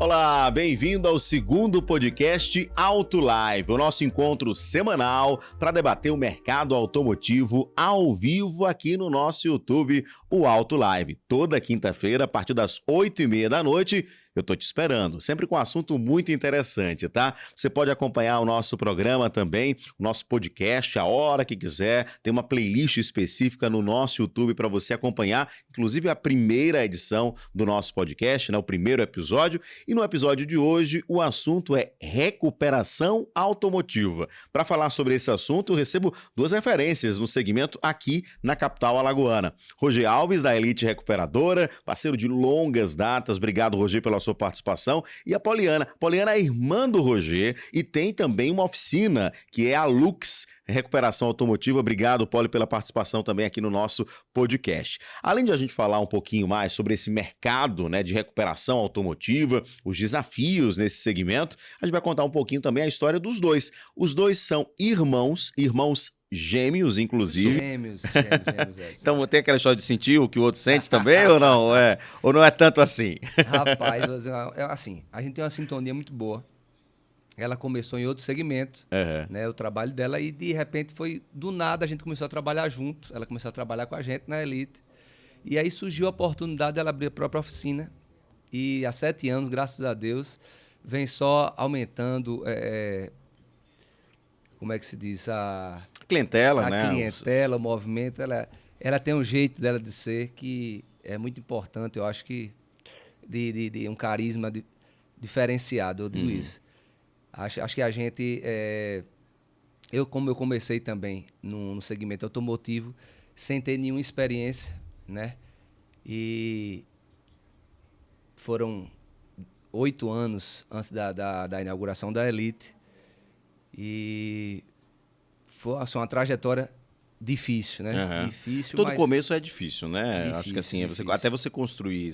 Olá, bem-vindo ao segundo podcast Auto Live, o nosso encontro semanal para debater o mercado automotivo ao vivo aqui no nosso YouTube, o Auto Live. Toda quinta-feira, a partir das 8h30 da noite, eu tô te esperando, sempre com um assunto muito interessante, tá? Você pode acompanhar o nosso programa também, o nosso podcast, a hora que quiser. Tem uma playlist específica no nosso YouTube para você acompanhar, inclusive a primeira edição do nosso podcast, né? O primeiro episódio. E no episódio de hoje, o assunto é recuperação automotiva. Para falar sobre esse assunto, eu recebo duas referências no segmento aqui na capital alagoana. Roger Alves, da Elite Recuperadora, parceiro de longas datas. Obrigado, Roger, pela sua participação. E a Poliana. Poliana é irmã do Roger e tem também uma oficina, que é a Lux Recuperação Automotiva. Obrigado, Poli, pela participação também aqui no nosso podcast. Além de a gente falar um pouquinho mais sobre esse mercado, né, de recuperação automotiva, os desafios nesse segmento, a gente vai contar um pouquinho também a história dos dois. Os dois são irmãos gêmeos, inclusive. Gêmeos. Então tem aquela história de sentir o que o outro sente também, ou não? Ou não é tanto assim? Rapaz, assim, a gente tem uma sintonia muito boa. Ela começou em outro segmento, né, o trabalho dela, e de repente foi, do nada, a gente começou a trabalhar junto. Ela começou a trabalhar com a gente na Elite. E aí surgiu a oportunidade dela abrir a própria oficina. E há 7 anos, graças a Deus, vem só aumentando, como é que se diz? A clientela, né? A clientela, o movimento. Ela tem um jeito dela de ser que é muito importante, eu acho que de um carisma diferenciado, eu digo isso. Acho que a gente, como eu comecei também no segmento automotivo, sem ter nenhuma experiência, né? E foram 8 anos antes da inauguração da Elite. E foi assim, uma trajetória difícil, né? Difícil, todo mas começo é difícil, né? Difícil, acho que assim, difícil. até você construir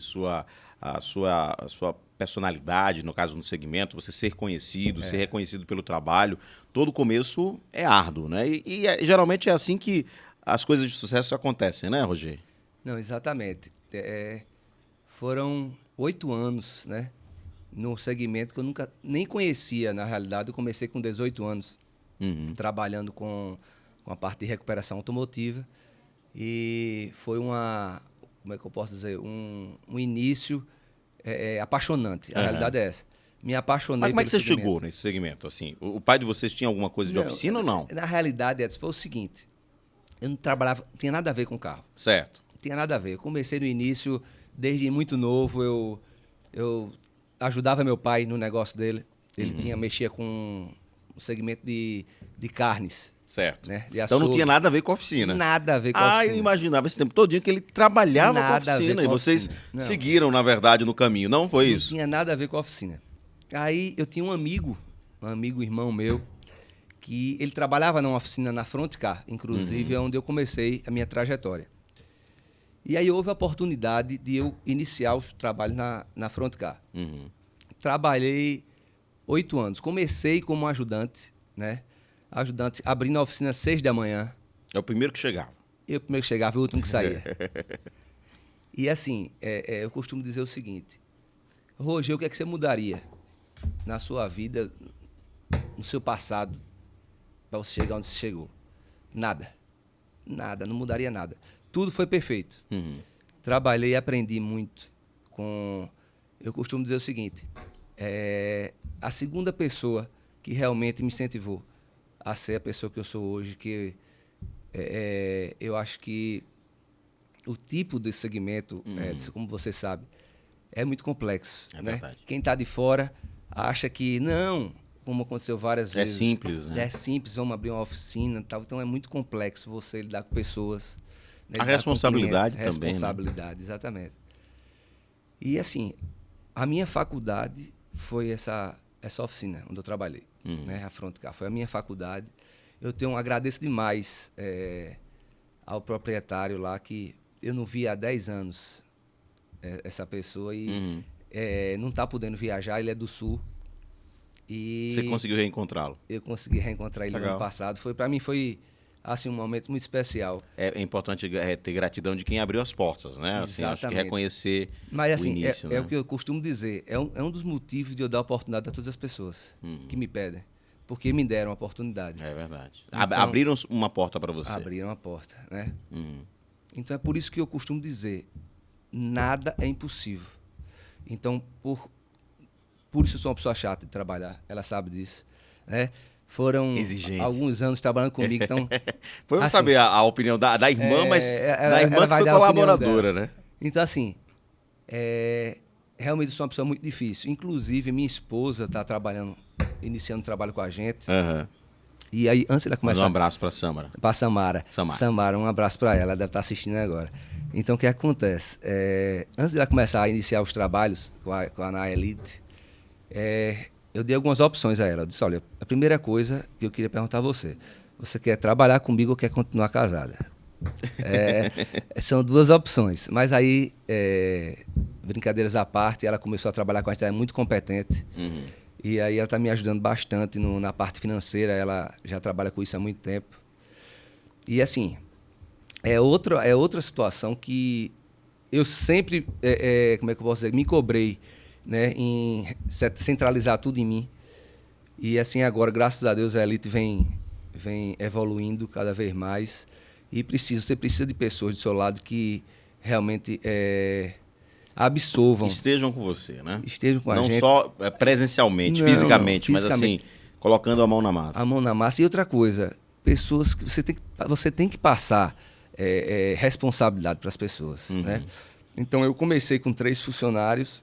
a sua personalidade, no caso no segmento, você ser conhecido, ser reconhecido pelo trabalho, todo começo é árduo, né? E geralmente é assim que as coisas de sucesso acontecem, né, Roger? Não, exatamente. Foram 8 anos, né? No segmento que eu nunca nem conhecia, na realidade. Eu comecei com 18 anos, trabalhando com a parte de recuperação automotiva. E foi como é que eu posso dizer? Um início apaixonante. A realidade é essa. Me apaixonei. Mas como é que você segmento. chegou nesse segmento? Assim, o pai de vocês tinha alguma coisa de oficina ou não? Na realidade, Edson, foi o seguinte. Eu não tinha nada a ver com carro. Certo. Não tinha nada a ver. Eu comecei no início, desde muito novo, eu ajudava meu pai no negócio dele. Ele mexia com o segmento de carnes. Certo. Né? Então não tinha nada a ver com a oficina. Nada a ver com a oficina. Eu imaginava esse tempo todo que ele trabalhava com a oficina. E vocês seguiram, na verdade, no caminho. Não foi isso? Não tinha nada a ver com a oficina. Aí eu tinha um amigo irmão meu, que ele trabalhava numa oficina na Frontcar, inclusive, é onde eu comecei a minha trajetória. E aí houve a oportunidade de eu iniciar os trabalhos na Frontcar. Trabalhei 8 anos. Comecei como ajudante, né? Ajudante, abrindo a oficina às 6 da manhã. É o primeiro que chegava. Eu primeiro que chegava e o último que saía. E assim, eu costumo dizer o seguinte: Roger, o que é que você mudaria na sua vida, no seu passado, para você chegar onde você chegou? Nada. Nada, não mudaria nada. Tudo foi perfeito. Trabalhei e aprendi muito com... Eu costumo dizer o seguinte: a segunda pessoa que realmente me incentivou a ser a pessoa que eu sou hoje, que eu acho que o tipo de segmento, como você sabe, é muito complexo. É né? verdade. Quem está de fora acha que não, como aconteceu várias vezes. É simples, né? É simples, vamos abrir uma oficina e tal. Então é muito complexo você lidar com pessoas. Né? A responsabilidade clientes, também. Responsabilidade, exatamente. E assim, a minha faculdade foi essa oficina onde eu trabalhei, né? A Frontcar. Foi a minha faculdade. Eu agradeço demais ao proprietário lá, que eu não via há 10 anos essa pessoa e não está podendo viajar, ele é do Sul. E você conseguiu reencontrá-lo? Eu consegui reencontrar ele no ano passado. Para mim foi assim, um momento muito especial. É importante ter gratidão de quem abriu as portas, né? Assim, acho que Exatamente. reconhecer Mas, assim, o início, é né? o que eu costumo dizer. É um dos motivos de eu dar oportunidade a todas as pessoas que me pedem. Porque me deram a oportunidade. É verdade. Então, Abriram uma porta para você. Abriram a porta, né? Uhum. Então, é por isso que eu costumo dizer, nada é impossível. Então, por isso eu sou uma pessoa chata de trabalhar. Ela sabe disso, né? Foram Exigente. alguns anos trabalhando comigo, então... Foi assim, saber a opinião da irmã, mas da irmã ela que vai foi dar a opinião colaboradora, dela. né? Então, assim, realmente eu sou uma pessoa muito difícil. Inclusive, minha esposa está iniciando trabalho com a gente. Uhum. E aí, antes dela Manda começar... um abraço para Samara. Para Samara. Samara. Samara, um abraço para ela, ela deve estar assistindo agora. Então, o que acontece? Antes dela começar a iniciar os trabalhos com a Na Elite, eu dei algumas opções a ela. Eu disse, olha, a primeira coisa que eu queria perguntar a você, você quer trabalhar comigo ou quer continuar casada? São duas opções. Mas aí, brincadeiras à parte, ela começou a trabalhar com a gente, ela é muito competente. Uhum. E aí ela está me ajudando bastante na parte financeira, ela já trabalha com isso há muito tempo. E assim, é outra situação que eu sempre, como é que eu posso dizer, me cobrei, né, em centralizar tudo em mim. E assim agora, graças a Deus, a Elite vem evoluindo cada vez mais. E você precisa de pessoas do seu lado que realmente absorvam. Estejam com você, né? Estejam com a gente. Não só presencialmente, fisicamente, mas assim, colocando a mão na massa. A mão na massa. E outra coisa, pessoas que você tem que passar responsabilidade para as pessoas, né? Então, eu comecei com 3 funcionários.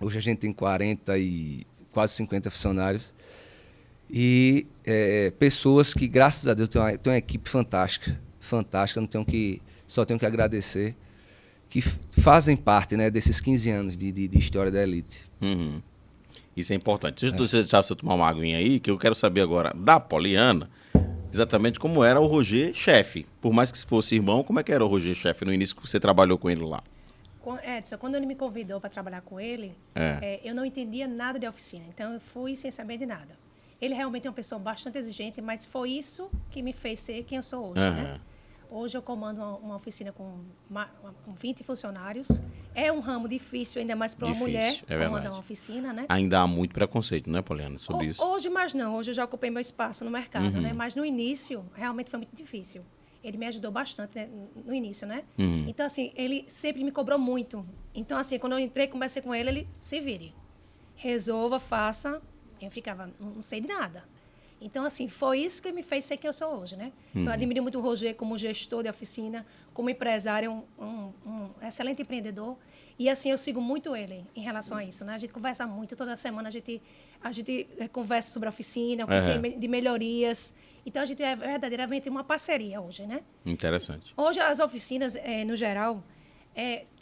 Hoje a gente tem 40 e quase 50 funcionários. E pessoas que, graças a Deus, tem uma equipe fantástica. Fantástica, só tenho que agradecer. Que fazem parte, né, desses 15 anos de história da Elite. Uhum. Isso é importante. Deixa eu deixar você tomar uma aguinha aí, que eu quero saber agora da Poliana, exatamente como era o Roger chefe. Por mais que fosse irmão, como é que era o Roger chefe no início que você trabalhou com ele lá? Edson, quando ele me convidou para trabalhar com ele, eu não entendia nada de oficina, então eu fui sem saber de nada. Ele realmente é uma pessoa bastante exigente, mas foi isso que me fez ser quem eu sou hoje, né? Hoje eu comando uma oficina com 20 funcionários. É um ramo difícil, ainda mais para uma mulher comandar uma oficina, né? Ainda há muito preconceito, né, Poliana, sobre isso? Hoje mais não. Hoje eu já ocupei meu espaço no mercado, né? Mas no início, realmente foi muito difícil. Ele me ajudou bastante, né, no início, né? Então, assim, ele sempre me cobrou muito. Então, assim, quando eu entrei, conversei com ele, ele se vire. Resolva, faça. Eu ficava, não sei de nada. Então, assim, foi isso que me fez ser quem eu sou hoje, né? Eu admiro muito o Roger como gestor de oficina, como empresário, um excelente empreendedor. E, assim, eu sigo muito ele em relação a isso, né? A gente conversa muito, toda semana a gente conversa sobre a oficina, o que tem de melhorias. Então, a gente é verdadeiramente uma parceria hoje, né? Interessante. Hoje, as oficinas, no geral,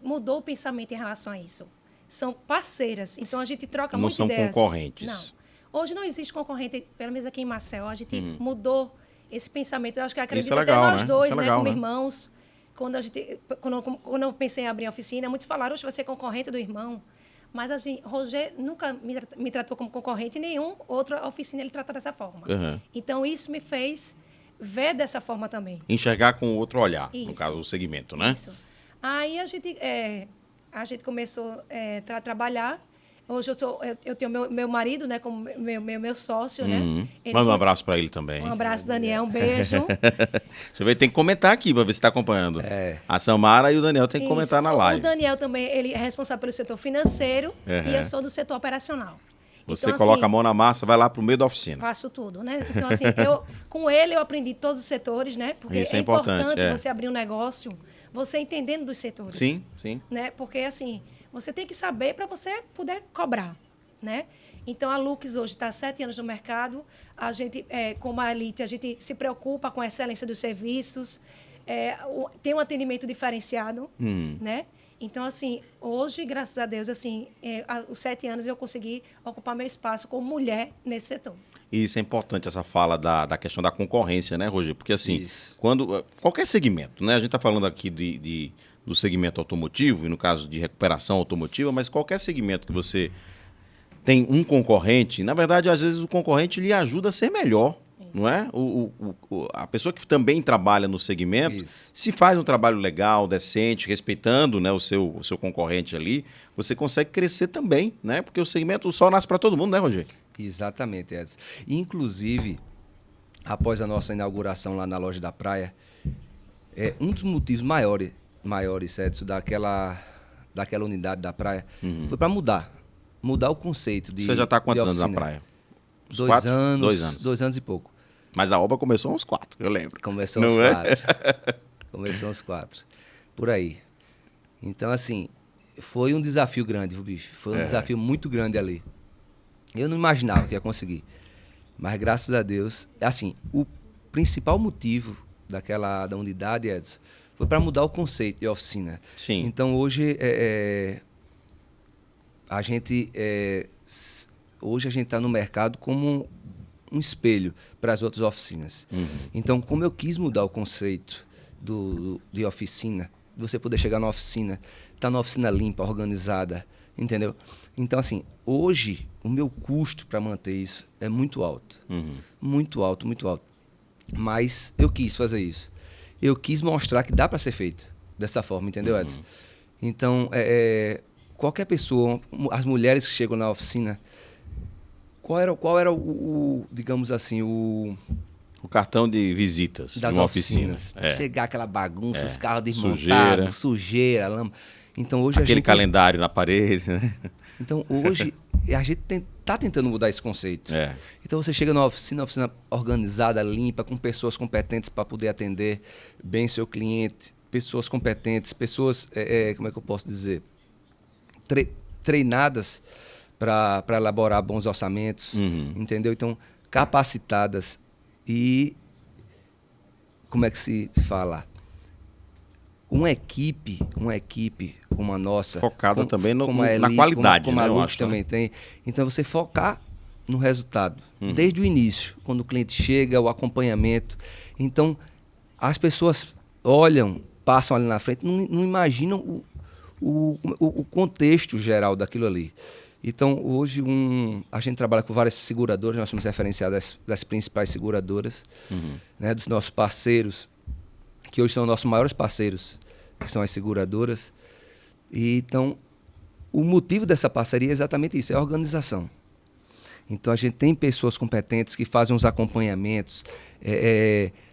mudou o pensamento em relação a isso. São parceiras, então a gente troca muitas ideias. Não são concorrentes. Não. Hoje não existe concorrente, pelo menos aqui em Maceió, a gente mudou esse pensamento. Eu acho que acredito até nós dois, né, como irmãos. Quando eu pensei em abrir a oficina, muitos falaram, você vai ser concorrente do irmão. Mas, assim, Roger nunca me tratou como concorrente, e nenhum outra oficina ele trata dessa forma. Então, isso me fez ver dessa forma também. Enxergar com outro olhar, isso. No caso, o segmento, né? Isso. Aí, a gente começou a trabalhar. Hoje eu tenho meu marido, né, como meu sócio, né? Manda um abraço para ele também. Um abraço, Daniel, um beijo. Você vai ter que comentar aqui para ver se está acompanhando. A Samara e o Daniel tem que comentar na live. O Daniel também, ele é responsável pelo setor financeiro e eu sou do setor operacional. Você então, coloca assim, a mão na massa, vai lá para o meio da oficina. Faço tudo, né? Então, assim, com ele eu aprendi todos os setores, né? Porque isso é importante você abrir um negócio, você entendendo dos setores. Sim, sim. Né? Porque, assim, você tem que saber para você poder cobrar, né? Então, a Lux hoje está há 7 anos no mercado. A gente, como a Elite, a gente se preocupa com a excelência dos serviços, tem um atendimento diferenciado, né? Então, assim, hoje, graças a Deus, assim, os 7 anos eu consegui ocupar meu espaço como mulher nesse setor. E isso é importante, essa fala da questão da concorrência, né, Roger? Porque, assim, qualquer segmento, né? A gente está falando aqui do segmento automotivo, e no caso de recuperação automotiva, mas qualquer segmento que você tem um concorrente, na verdade, às vezes o concorrente lhe ajuda a ser melhor. não é? A pessoa que também trabalha no segmento, Isso. se faz um trabalho legal, decente, respeitando, né, o seu concorrente ali, você consegue crescer também, né? Porque o segmento, o sol nasce para todo mundo, né, Rogério? Exatamente, Edson. Inclusive, após a nossa inauguração lá na loja da praia, um dos motivos maiores, Edson, daquela unidade da praia, foi para mudar o conceito de Você já está há quantos de anos na oficina. praia? Uns 2 quatro? anos, 2 anos. 2 anos e pouco. Mas a obra começou uns 4, eu lembro. Começou Não aos é? 4. Começou aos 4. Por aí. Então, assim, foi um desafio grande, viu, bicho? Foi um desafio muito grande ali. Eu não imaginava que ia conseguir. Mas, graças a Deus, assim, o principal motivo da unidade, Edson, foi para mudar o conceito de oficina. Sim. Então, hoje, a gente está no mercado como um espelho para as outras oficinas. Então, como eu quis mudar o conceito de oficina, de você poder chegar na oficina, estar na oficina limpa, organizada, entendeu? Então, assim, hoje, o meu custo para manter isso é muito alto. Muito alto, muito alto. Mas eu quis fazer isso. Eu quis mostrar que dá para ser feito dessa forma, entendeu, Edson? Então, qualquer pessoa, as mulheres que chegam na oficina, qual era o digamos assim, o cartão de visitas das de uma oficina. oficinas. Chegar aquela bagunça, os carros desmontados, sujeira, lama. Então hoje aquele calendário na parede, né? Então hoje a gente está tentando mudar esse conceito. Então você chega na oficina organizada, limpa, com pessoas competentes para poder atender bem seu cliente, pessoas competentes, pessoas, como é que eu posso dizer, treinadas para elaborar bons orçamentos, entendeu? Então, capacitadas e, como é que se fala? Uma equipe como a nossa... Focada também na Elite, qualidade, como né? a Lux também tem. Então, você focar no resultado, desde o início, quando o cliente chega, o acompanhamento. Então, as pessoas olham, passam ali na frente, não imaginam o contexto geral daquilo ali. Então, hoje, a gente trabalha com várias seguradoras, nós somos referenciados das principais seguradoras, né, dos nossos parceiros, que hoje são nossos maiores parceiros, que são as seguradoras. E, então, o motivo dessa parceria é exatamente isso, é a organização. Então, a gente tem pessoas competentes que fazem os acompanhamentos,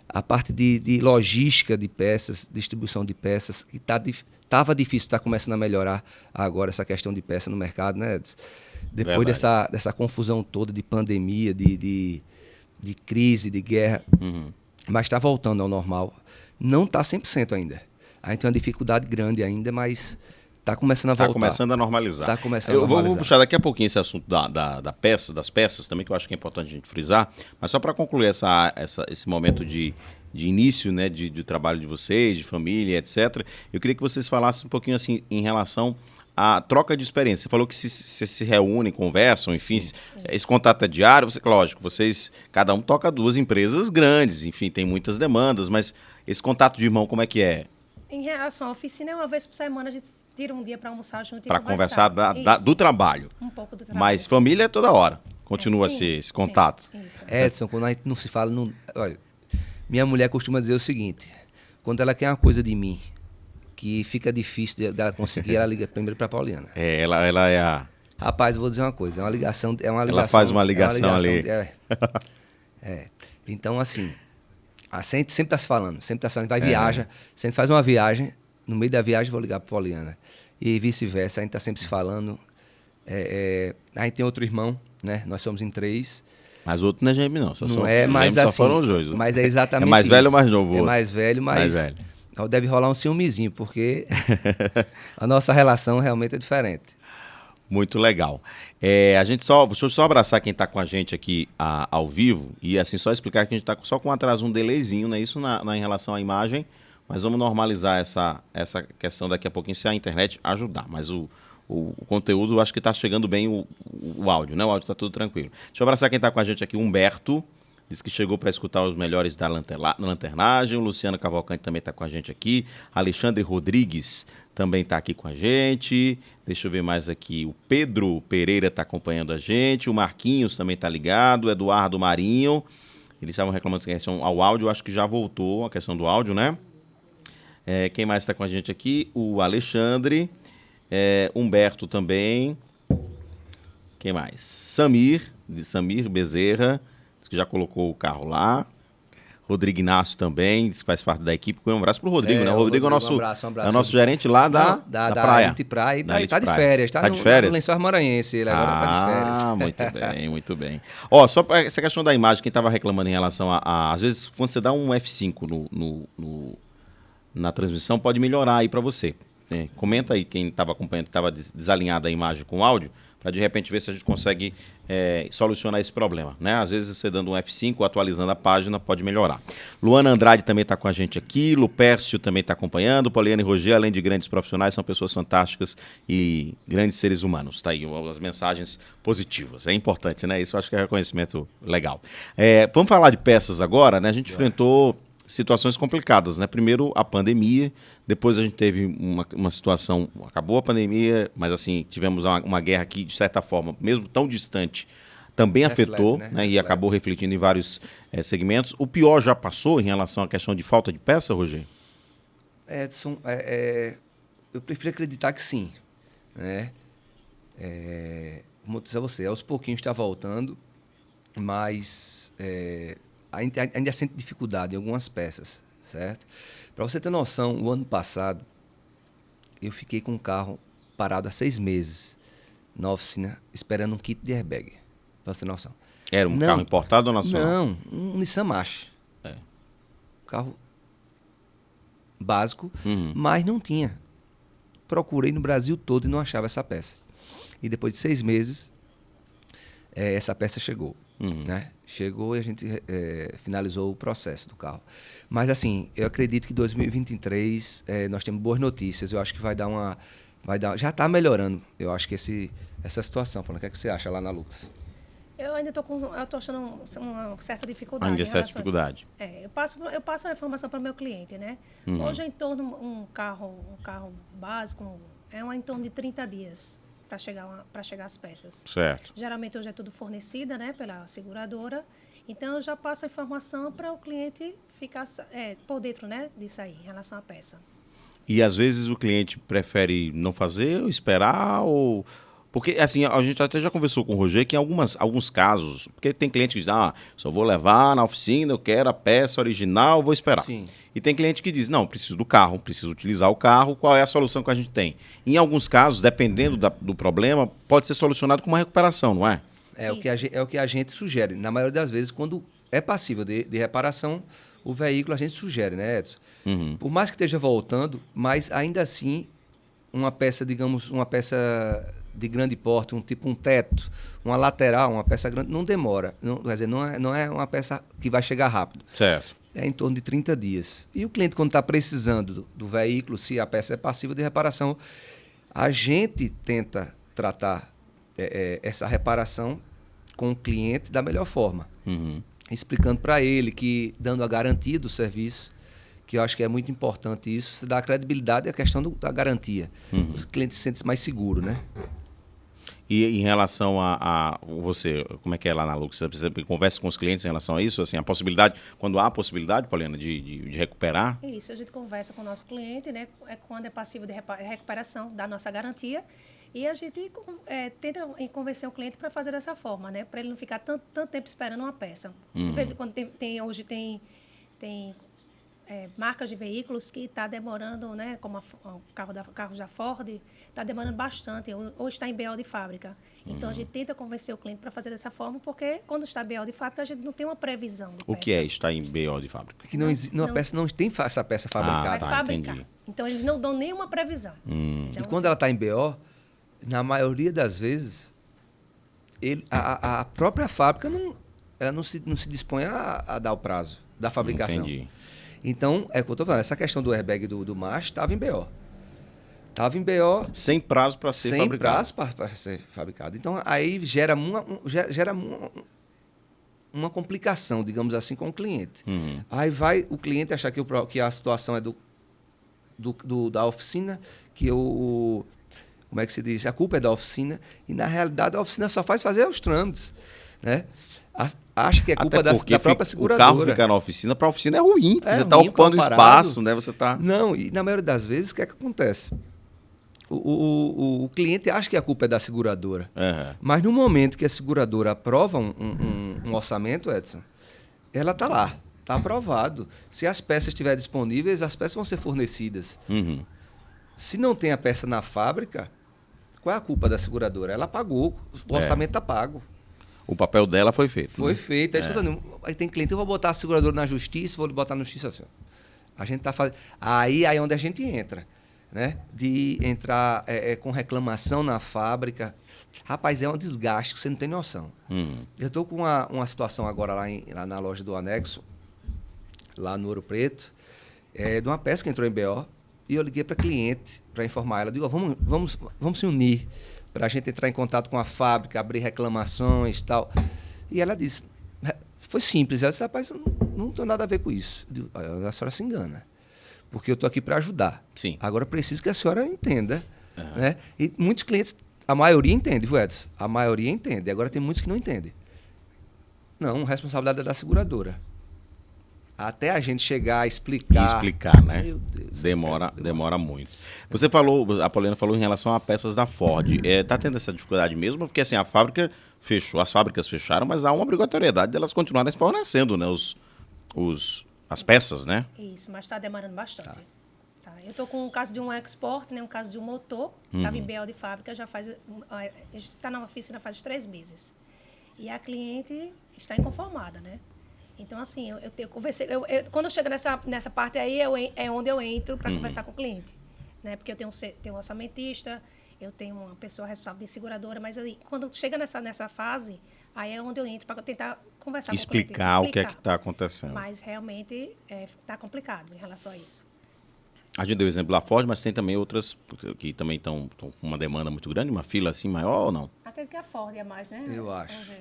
a parte de logística de peças, distribuição de peças, que estava difícil, está começando a melhorar agora essa questão de peça no mercado, né, Edson? Depois dessa confusão toda de pandemia, de crise, de guerra, mas está voltando ao normal. Não está 100% ainda. A gente tem uma dificuldade grande ainda, mas está começando a voltar. Está começando a normalizar. Está começando a normalizar. Vou puxar daqui a pouquinho esse assunto das peças também, que eu acho que é importante a gente frisar, mas só para concluir esse momento de início, né, de trabalho de vocês, de família, etc. Eu queria que vocês falassem um pouquinho assim em relação à troca de experiência. Você falou que se reúnem, conversam, enfim, esse contato é diário. Lógico, cada um toca 2 empresas grandes, enfim, tem muitas demandas, mas esse contato de irmão, como é que é? Em relação à oficina, uma vez por semana a gente tira um dia para almoçar junto e para conversar do do trabalho. Um pouco do trabalho. Mas família é toda hora. Continua esse contato. Isso. Edson, quando a gente não se fala... Olha, minha mulher costuma dizer o seguinte, quando ela quer uma coisa de mim, que fica difícil dela conseguir, ela liga primeiro para a Pauliana. Ela é a... Rapaz, eu vou dizer uma coisa, é uma ligação... Ela faz uma ligação ali. Então, assim, a gente sempre está se falando, vai viaja, sempre faz uma viagem, no meio da viagem eu vou ligar para a Pauliana. E vice-versa, a gente está sempre se falando. A gente tem outro irmão, né? Nós somos em 3. Mas outro não é gêmeo, não. Mas só assim, foram os dois. mas é exatamente É mais isso. velho ou mais novo? É mais velho, mas mais velho. Deve rolar um ciúmezinho, porque a nossa relação realmente é diferente. Muito legal. Deixa eu só abraçar quem está com a gente aqui ao vivo e assim só explicar que a gente está só com atraso, um delayzinho, né? Isso em relação à imagem, mas vamos normalizar essa questão daqui a pouquinho se a internet ajudar. Mas o conteúdo, acho que está chegando bem o áudio, né? O áudio está tudo tranquilo. Deixa eu abraçar quem está com a gente aqui, Humberto. Diz que chegou para escutar os melhores da lanternagem. O Luciano Cavalcante também está com a gente aqui. Alexandre Rodrigues também está aqui com a gente. Deixa eu ver mais aqui. O Pedro Pereira está acompanhando a gente. O Marquinhos também está ligado. O Eduardo Marinho. Eles estavam reclamando em questão ao áudio, acho que já voltou a questão do áudio, né? Quem mais está com a gente aqui? O Alexandre, Humberto também. Quem mais? Samir Bezerra, que já colocou o carro lá. Rodrigo Inácio também, que faz parte da equipe. Um abraço pro Rodrigo, né? O Rodrigo é o nosso, nosso gerente lá da praia. Elite Praia. Da Elite Tá de Praia. férias. Tá de férias? No Lençóis Maranhense. Ele agora tá de férias. Muito bem, muito bem. Ó, só para essa questão da imagem, quem estava reclamando em relação às vezes, quando você dá um F5 na transmissão, pode melhorar aí para você. Comenta aí quem estava acompanhando, que estava desalinhada a imagem com o áudio, para de repente ver se a gente consegue solucionar esse problema, né? Às vezes você dando um F5, atualizando a página, pode melhorar. Luana Andrade também está com a gente aqui, Lupércio também está acompanhando, Poliana e Roger, além de grandes profissionais, são pessoas fantásticas e grandes seres humanos. Tá aí as mensagens positivas, é importante, né? Isso eu acho que é reconhecimento legal. Vamos falar de peças agora, né? A gente enfrentou situações complicadas, né? Primeiro a pandemia, depois a gente teve uma situação, acabou a pandemia, mas assim, tivemos uma guerra que, de certa forma, mesmo tão distante, também afetou, né? E acabou refletindo em vários segmentos. O pior já passou em relação à questão de falta de peça, Roger? Edson, eu prefiro acreditar que sim, né? Como eu disse a você, aos pouquinhos está voltando, mas ainda sente dificuldade em algumas peças, certo? Para você ter noção, o ano passado, eu fiquei com o carro parado há 6 meses na oficina, esperando um kit de airbag, para você ter noção. Era um carro importado ou nacional? Não, um Nissan March. Carro básico, mas não tinha. Procurei no Brasil todo e não achava essa peça. E depois de 6 meses, essa peça chegou. Né? Chegou e a gente finalizou o processo do carro. Mas assim, eu acredito que em 2023 nós temos boas notícias. Eu acho que já está melhorando. Eu acho que essa situação. O que é que você acha lá na Lux? Eu ainda estou achando uma certa dificuldade. Ainda certa dificuldade. Eu passo a informação para o meu cliente, né? Hoje, em torno um carro básico, em torno de 30 dias para chegar as peças. Certo. Geralmente hoje é tudo fornecida, né, pela seguradora. Então eu já passo a informação para o cliente ficar por dentro, né, disso aí, em relação à peça. E às vezes o cliente prefere não fazer, ou esperar, ou... Porque, assim, a gente até já conversou com o Roger que em alguns casos, porque tem cliente que diz, só vou levar na oficina, eu quero a peça original, vou esperar. Sim. E tem cliente que diz, não, preciso do carro, preciso utilizar o carro, qual é a solução que a gente tem? Em alguns casos, dependendo do problema, pode ser solucionado com uma recuperação, não é? É o que a gente sugere. Na maioria das vezes, quando é passível de reparação, o veículo a gente sugere, né, Edson? Por mais que esteja voltando, mas ainda assim, uma peça, digamos, de grande porte, um teto, uma lateral, uma peça grande, não demora. Quer dizer, não é uma peça que vai chegar rápido. Certo. É em torno de 30 dias. E o cliente, quando está precisando do veículo, se a peça é passível de reparação, a gente tenta tratar essa reparação com o cliente da melhor forma. Explicando para ele que, dando a garantia do serviço, que eu acho que é muito importante isso, se dá credibilidade à questão da garantia. O cliente se sente mais seguro, né? E em relação a você, como é que é lá na Lux? Você conversa com os clientes em relação a isso? Assim, a possibilidade, quando há a possibilidade, Poliana, de recuperar? Isso, a gente conversa com o nosso cliente, né? Quando é passível de recuperação da nossa garantia. E a gente tenta convencer o cliente para fazer dessa forma, né? Para ele não ficar tanto tempo esperando uma peça. De vez em quando hoje tem marcas de veículos que está demorando, né? Como o carro da Ford, está demorando bastante, ou está em BO de fábrica. Então, a gente tenta convencer o cliente para fazer dessa forma, porque quando está em BO de fábrica, a gente não tem uma previsão de peça. O que é estar em BO de fábrica? Que a peça não tem essa peça fabricada. Vai fabricar. Entendi. Então, eles não dão nenhuma previsão. Então, E quando ela está em BO, na maioria das vezes, a própria fábrica não se dispõe a dar o prazo da fabricação. Entendi. Então, é o que eu estou falando, essa questão do airbag do March estava em BO. Estava em BO. Sem prazo para ser fabricado. Sem prazo para ser fabricado. Então, aí gera uma complicação, digamos assim, com o cliente. Aí vai o cliente achar que a situação é da oficina, que como é que se diz? A culpa é da oficina, e na realidade a oficina só faz fazer os trâmites, né? acha que é culpa Até porque da própria o seguradora. carro ficar na oficina, para a oficina é ruim, porque É você está ruim, ocupando comparado. espaço, né? Você tá... Não, e na maioria das vezes, o que é que acontece? O cliente acha que a culpa é da seguradora. Uhum. Mas no momento que a seguradora aprova um orçamento, Edson, ela está lá, está aprovado. Se as peças estiverem disponíveis, as peças vão ser fornecidas. Uhum. Se não tem a peça na fábrica, qual é a culpa da seguradora? Ela pagou, o orçamento está pago. O papel dela foi feito. Foi né? feito. É isso que eu tô dizendo. Aí tem cliente, eu vou botar a seguradora na justiça, vou botar na justiça assim. A gente está fazendo. Aí é onde a gente entra. Né? De entrar com reclamação na fábrica. Rapaz, é um desgaste que você não tem noção. Uhum. Eu estou com uma situação agora lá na loja do Anexo, lá no Ouro Preto, de uma peça que entrou em BO, e eu liguei para cliente para informar ela. Digo, vamos se unir para a gente entrar em contato com a fábrica, abrir reclamações e tal. E ela disse, foi simples. Ela disse, rapaz, eu não tenho nada a ver com isso. Eu digo, a senhora se engana. Porque eu estou aqui para ajudar. Sim. Agora, preciso que a senhora entenda. Né? E muitos clientes, a maioria entende, viu, Edson? A maioria entende. Agora, tem muitos que não entendem. Não, responsabilidade é da seguradora. Até a gente chegar a explicar... E explicar, né? Meu Deus. Demora muito. Você falou, a Poliana falou em relação a peças da Ford. Tá tendo essa dificuldade mesmo? Porque, assim, a fábrica fechou, as fábricas fecharam, mas há uma obrigatoriedade delas continuarem fornecendo, né? As peças, né? Isso, mas está demorando bastante. Tá. Eu estou com um caso de um export, né, um caso de um motor, estava em BL de fábrica, está na oficina faz 3 meses. E a cliente está inconformada, né? Então, assim, eu conversei... quando eu chego nessa parte aí, é onde eu entro para conversar com o cliente. Né? Porque eu tenho um orçamentista, eu tenho uma pessoa responsável de seguradora, mas aí, quando chega nessa fase... Aí é onde eu entro para tentar conversar com o cliente. Explicar o que é que está acontecendo. Mas realmente está complicado em relação a isso. A gente deu o exemplo da Ford, mas tem também outras que também estão com uma demanda muito grande, uma fila assim maior ou não? Acredito que a Ford é mais, né? Eu acho.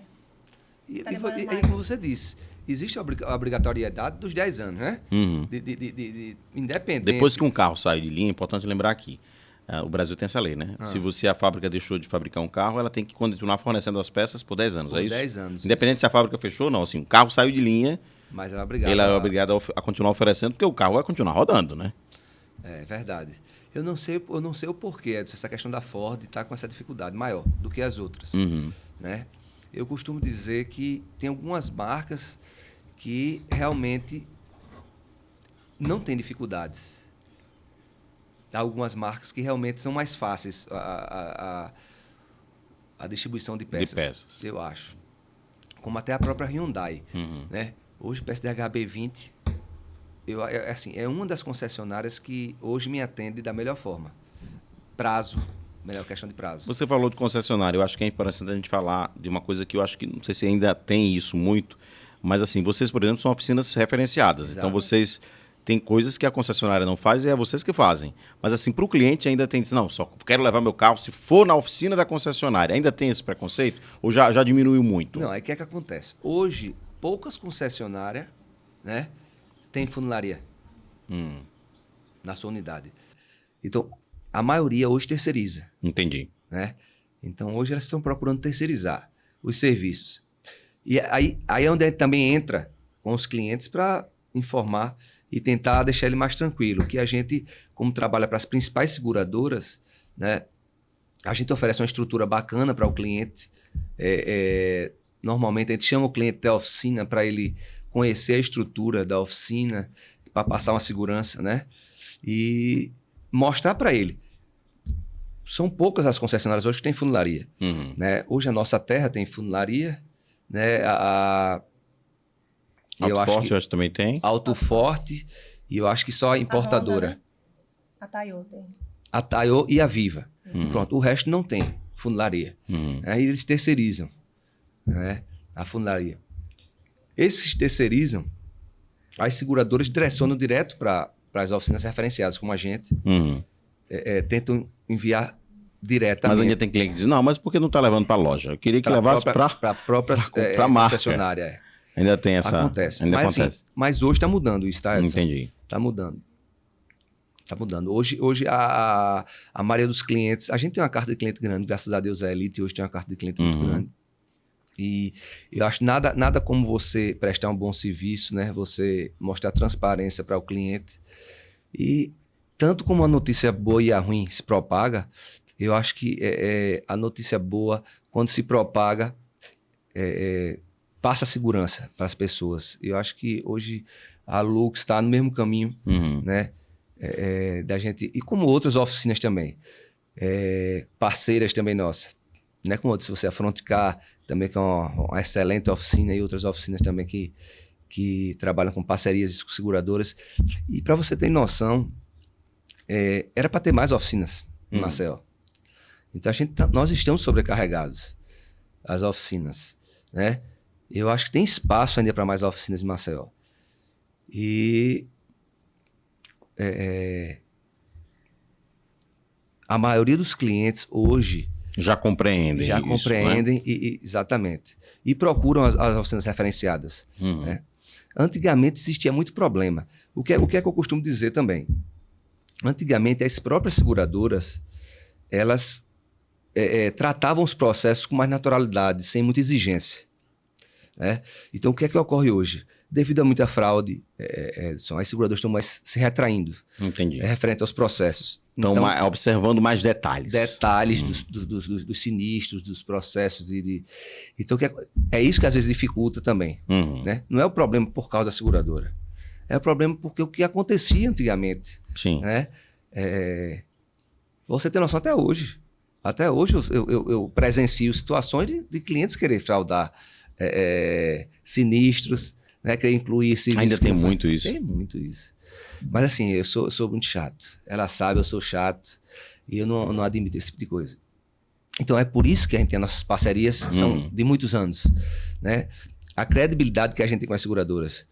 E Tá demorando aí, mais. como você disse, existe a obrigatoriedade dos 10 anos, né? Uhum. De independente. Depois que um carro sai de linha, é importante lembrar aqui. O Brasil tem essa lei, né? Se a fábrica deixou de fabricar um carro, ela tem que continuar fornecendo as peças por 10 anos, Por é isso? 10 anos. Independente se a fábrica fechou ou não. Assim, o carro saiu de linha, Mas ela é obrigada. ele é obrigado a continuar oferecendo, porque o carro vai continuar rodando, né? É verdade. Eu não sei o porquê, Edson, essa questão da Ford está com essa dificuldade maior do que as outras. Uhum. Né? Eu costumo dizer que tem algumas marcas que realmente não têm dificuldades. Há algumas marcas que realmente são mais fáceis a distribuição de peças. Eu acho. Como até a própria Hyundai. Né? Hoje, peça de HB20, é uma das concessionárias que hoje me atende da melhor forma. Prazo, melhor questão de prazo. Você falou de concessionário, eu acho que é importante a gente falar de uma coisa que eu acho que, não sei se ainda tem isso muito, mas assim, vocês, por exemplo, são oficinas referenciadas. Exato. Então, vocês têm coisas que a concessionária não faz e é vocês que fazem. Mas assim, para o cliente ainda tem, não, só quero levar meu carro se for na oficina da concessionária. Ainda tem esse preconceito? Ou já diminuiu muito? Não, aí o que é que acontece? Hoje, poucas concessionárias, né, têm funilaria na sua unidade. Então, a maioria hoje terceiriza. Entendi. Né? Então, hoje elas estão procurando terceirizar os serviços. E aí é onde a gente também entra com os clientes para informar e tentar deixar ele mais tranquilo. Que a gente, como trabalha para as principais seguradoras, né, a gente oferece uma estrutura bacana para o cliente. Normalmente, a gente chama o cliente da oficina para ele conhecer a estrutura da oficina, para passar uma segurança, né? E mostrar para ele. São poucas as concessionárias hoje que têm funilaria. Né? Hoje a Nossa Terra tem funilaria. Né? Auto Forte, eu acho que também tem. Auto Forte, e eu acho que só a importadora. Honda, né? A Tayo tem. A Tayo e a Viva. Pronto, o resto não tem funilaria. Aí eles terceirizam, né, a funilaria. Esses que terceirizam, as seguradoras direcionam direto para as oficinas referenciadas, como a gente, tentam enviar diretamente. Mas ainda tem cliente que diz, não, mas por que não está levando para a loja? Eu queria que levasse para a própria concessionária. Ainda tem essa... Acontece. Ainda mas, acontece. Assim, mas hoje está mudando isso, tá, Edson? Entendi. Está mudando. Está mudando. Hoje a maioria dos clientes... A gente tem uma carta de cliente grande, graças a Deus a Elite hoje tem uma carta de cliente muito grande. E eu acho nada como você prestar um bom serviço, né? Você mostrar transparência para o cliente. E tanto como a notícia boa e a ruim se propaga, eu acho que a notícia boa, quando se propaga, passa segurança para as pessoas. Eu acho que hoje a Lux está no mesmo caminho, né? Da gente, e como outras oficinas também, parceiras também nossas, né? Como outras, você a Frontcar, também que é uma excelente oficina, e outras oficinas também que trabalham com parcerias com seguradoras. E para você ter noção, era para ter mais oficinas em Maceió. Então nós estamos sobrecarregados, as oficinas, né? Eu acho que tem espaço ainda para mais oficinas em Maceió. E a maioria dos clientes hoje já compreendem isso, né? Exatamente. E procuram as oficinas referenciadas. Né? Antigamente existia muito problema. O que é que eu costumo dizer também? Antigamente, as próprias seguradoras, elas tratavam os processos com mais naturalidade, sem muita exigência. Né? Então, o que é que ocorre hoje? Devido a muita fraude, Edson, as seguradoras estão mais se retraindo. Entendi. Referente aos processos. Então, observando mais detalhes. Detalhes dos sinistros, dos processos. Então, é isso que às vezes dificulta também. Né? Não é o problema por causa da seguradora. É o problema porque o que acontecia antigamente. Sim. Né? Você tem noção até hoje. Até hoje eu presencio situações de clientes querer fraudar sinistros, né? Querer incluir serviços. Ainda tem muito isso. Tem muito isso. Mas assim, eu sou muito chato. Ela sabe, eu sou chato. E eu não admito esse tipo de coisa. Então é por isso que a gente tem nossas parcerias, são de muitos anos. Né? A credibilidade que a gente tem com as seguradoras.